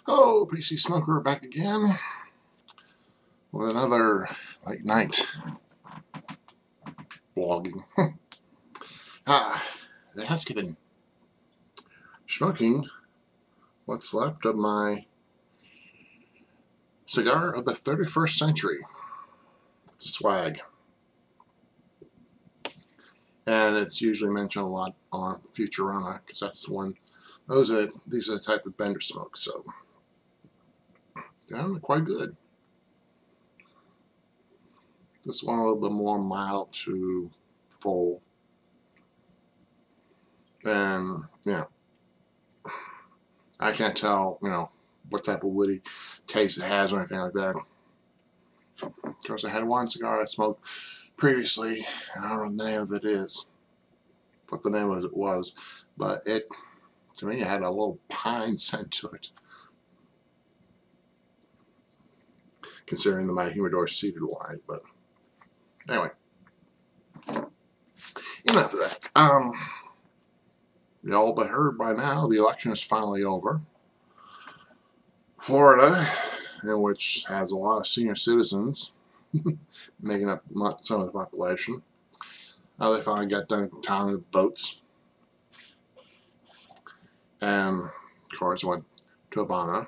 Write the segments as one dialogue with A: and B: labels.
A: Oh, PC Smoker back again with another late night blogging. The Housekeeping. Smoking what's left of my cigar of the 31st century. It's a swag. And it's usually mentioned a lot on Futurama because that's the one. These are the type of Bender smoke, so yeah, they're quite good. This one a little bit more mild to full. And yeah, I can't tell, what type of woody taste it has or anything like that. Of course, I had one cigar I smoked previously. I don't know what the name of it is, what the name of it was, but to me, it had a little pine scent to it. Considering that my humidor is seated wide, but anyway, enough of that. You all but heard by now, the election is finally over. Florida, which has a lot of senior citizens, making up some of the population, they finally got done counting the votes. And, of course, it went to Obama.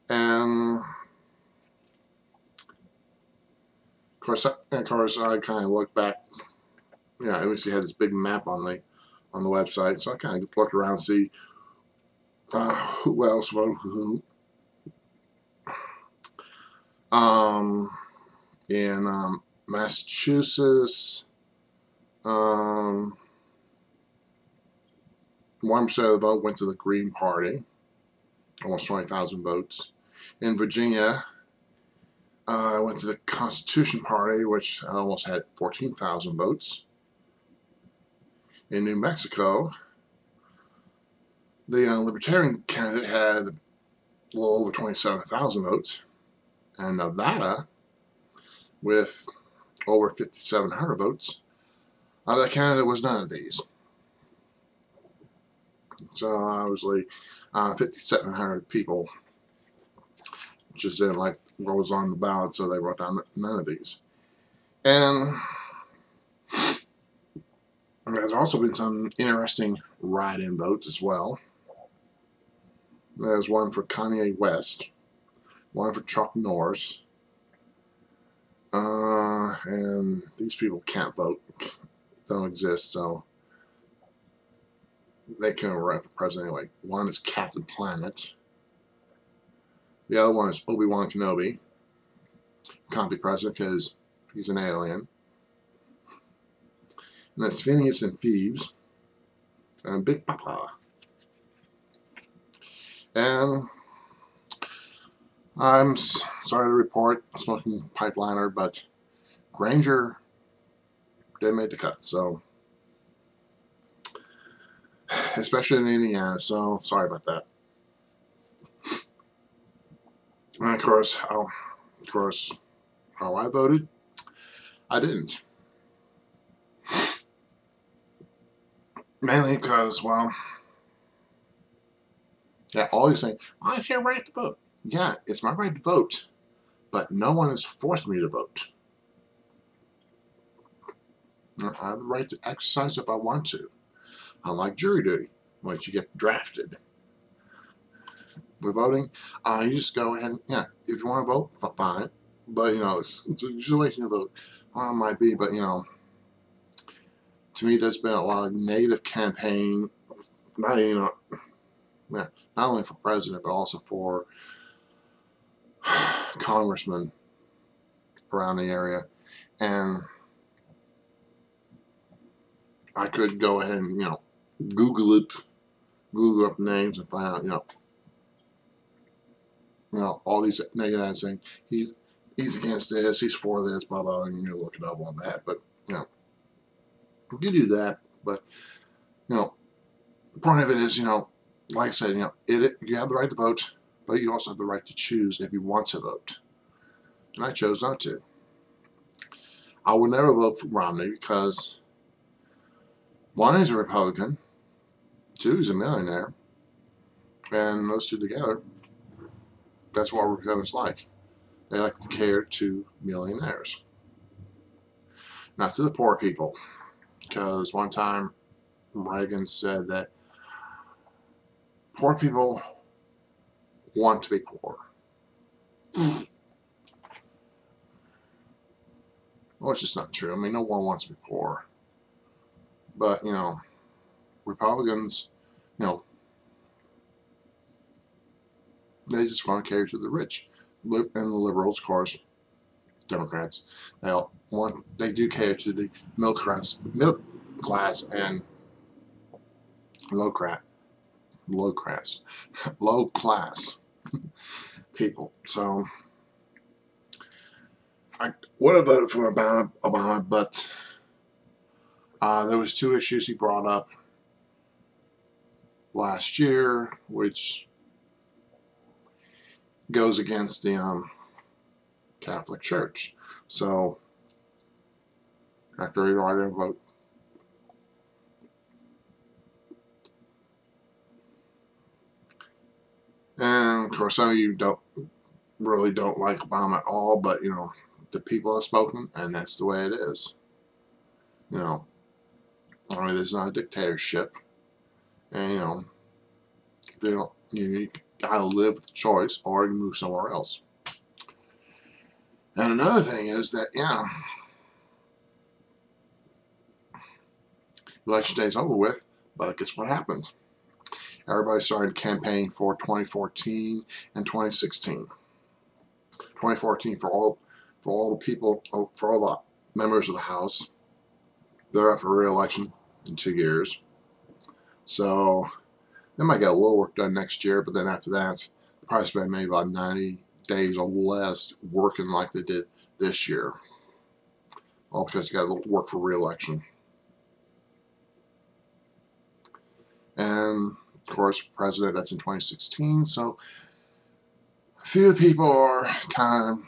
A: And, of course, I kind of looked back. Obviously had this big map on the website, so I kind of looked around to see who else voted for who. In Massachusetts, 1% of the vote went to the Green Party, almost 20,000 votes. In Virginia, went to the Constitution Party, which almost had 14,000 votes. In New Mexico, the Libertarian candidate had a little over 27,000 votes. And Nevada, with over 5,700 votes, that candidate was none of these. So obviously, 5,700 people just didn't like what was on the ballot, so they wrote down none of these. And there's also been some interesting write-in votes as well. There's one for Kanye West, one for Chuck Norris, and these people can't vote, don't exist, so they can't run for president anyway. One is Captain Planet. The other one is Obi-Wan Kenobi. Can't be president because he's an alien. And that's Phineas and Thieves. And Big Papa. And I'm sorry to report, smoking pipeliner, but Granger didn't make the cut, so especially in Indiana, so sorry about that. And of course, how I voted, I didn't. Mainly because, well, yeah, all you're saying, I have your right to vote. Yeah, it's my right to vote, but no one has forced me to vote. I have the right to exercise if I want to. Unlike jury duty, once you get drafted. With voting, you just go ahead and, if you want to vote, fine. But, it's just wasting your vote. It might be, but, to me, there's been a lot of negative campaign, not only for president, but also for congressmen around the area. And I could go ahead and, Google up names and find out, all these negative ads saying he's against this, he's for this, blah blah, and look it up on that. But you can do that. But the point of it is, like I said, you have the right to vote, but you also have the right to choose if you want to vote. And I chose not to. I would never vote for Romney because, one, he's a Republican. Two, he's a millionaire. And those two together, that's what Republicans like. They like to cater to millionaires, not to the poor people. Because one time Reagan said that poor people want to be poor. Well, it's just not true. I mean, no one wants to be poor. But, Republicans, they just want to cater to the rich. And the liberals, of course, Democrats, they do cater to the middle class and low class people. So I would have voted for Obama, but there was two issues he brought up last year, which goes against the Catholic Church. So after rewriting a vote, and of course some of you don't like Obama at all, but the people have spoken, and that's the way it is. I mean, there's not a dictatorship, and you gotta live with the choice, or you move somewhere else. And another thing is that election day's over with, but guess what happened? Everybody started campaigning for 2014 and 2016. 2014 for all the people, for all the members of the House. They're up for re-election in 2 years. So they might get a little work done next year, but then after that, they'll probably spend maybe about 90 days or less working like they did this year. All because they got to work for re-election. And of course, president, that's in 2016. So a few of the people are kind of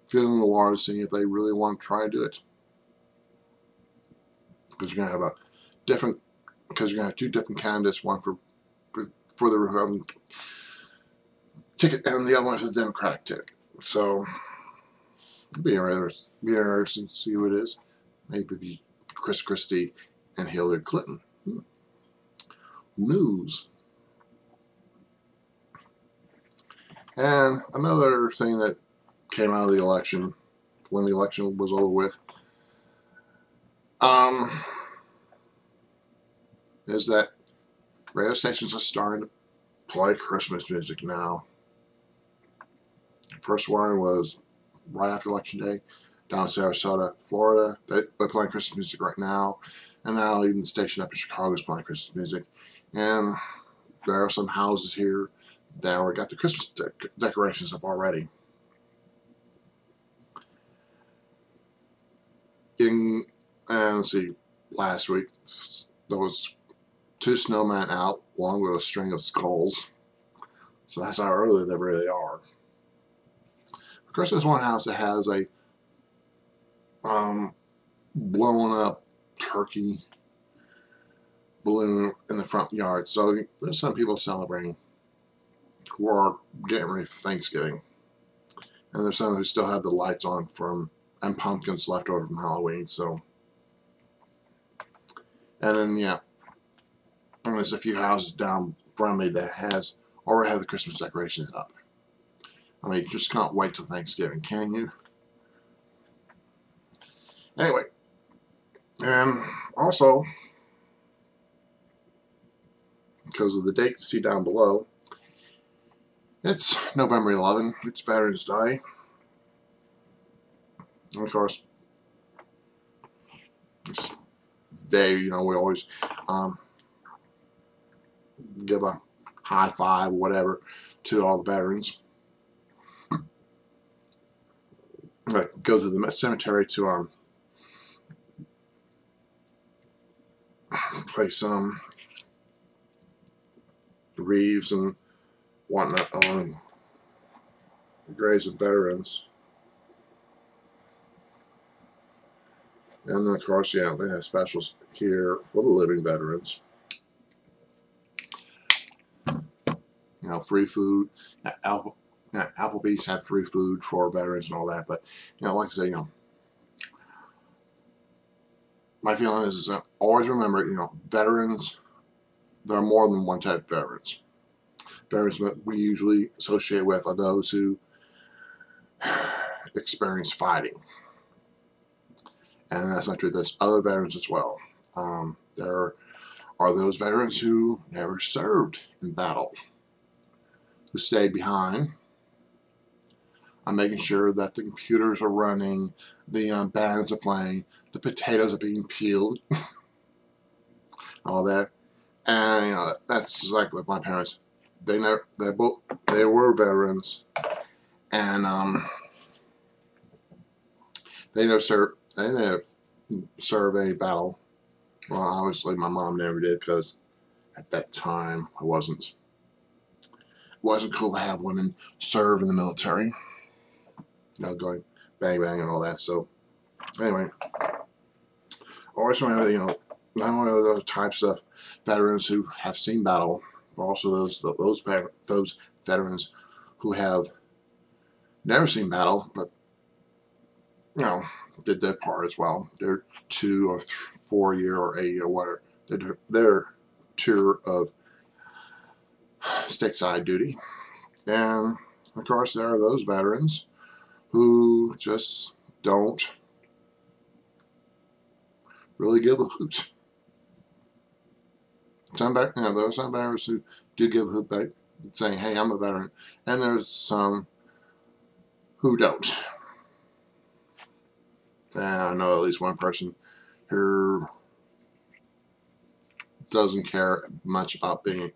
A: feeling the water, seeing if they really want to try and do it. Because you're going to have two different candidates, one for the Republican ticket and the other one for the Democratic ticket. So it'll be interesting to see who it is. Maybe be Chris Christie and Hillary Clinton. News. And another thing that came out of the election, when the election was over with, is that radio stations are starting to play Christmas music now. First one was right after Election Day, down in Sarasota, Florida. They're playing Christmas music right now. And now even the station up in Chicago is playing Christmas music. And there are some houses here that already got the Christmas decorations up already. Let's see, last week there was 2 snowmen out along with a string of skulls. So that's how early they really are. Of course, there's one house that has a blown up turkey balloon in the front yard. So there's some people celebrating who are getting ready for Thanksgiving. And there's some who still have the lights on and pumpkins left over from Halloween. So, and then and there's a few houses down from me that already have the Christmas decorations up. I mean, you just can't wait till Thanksgiving, can you? Anyway, and also, because of the date you see down below, it's November 11th. It's Veterans Day. And of course, this day, we always give a high five, whatever, to all the veterans. Go to the cemetery to place some wreaths and whatnot on the graves of veterans. And of course, they have specials here for the living veterans. You know, free food. Applebee's had free food for veterans and all that. But you know, like I say, you know, my feeling is always remember, you know, veterans. There are more than one type of veterans. Veterans that we usually associate with are those who experience fighting, and that's not true. There's other veterans as well. There are those veterans who never served in battle, who stayed behind. I'm making sure that the computers are running, the bands are playing, the potatoes are being peeled, all that. And you know, that's like with my parents. They were veterans, and they never served any battle. Well, obviously my mom never did, because at that time it wasn't cool to have women serve in the military. You know, going bang bang and all that. So anyway, always remember, you know, not only are those types of veterans who have seen battle, but also those veterans who have never seen battle, but you know, did their part as well. Their 2 or 4 year or 8 year, whatever, their tour of stateside duty. And of course, there are those veterans who just don't really give a hoot. Some, you know, there are some veterans who do give a hoot back, saying, "Hey, I'm a veteran," and there's some who don't. And I know at least one person who doesn't care much about being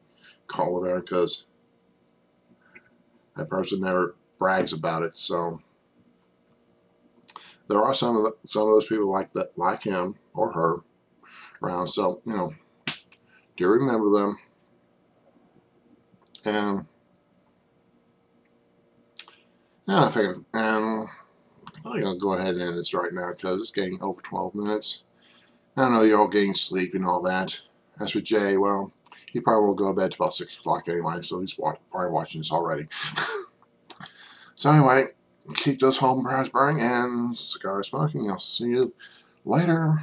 A: called a veteran, because that person never brags about it. So there are some of those people like him or her around. So you know, do remember them. And yeah, I think, and I'm gonna go ahead and end this right now, because it's getting over 12 minutes. I know you're all getting sleepy and all that. As for Jay, well, he probably will go to bed about 6 o'clock anyway, so he's probably watching this already. So anyway, keep those home prayers burning and cigar smoking. I'll see you later.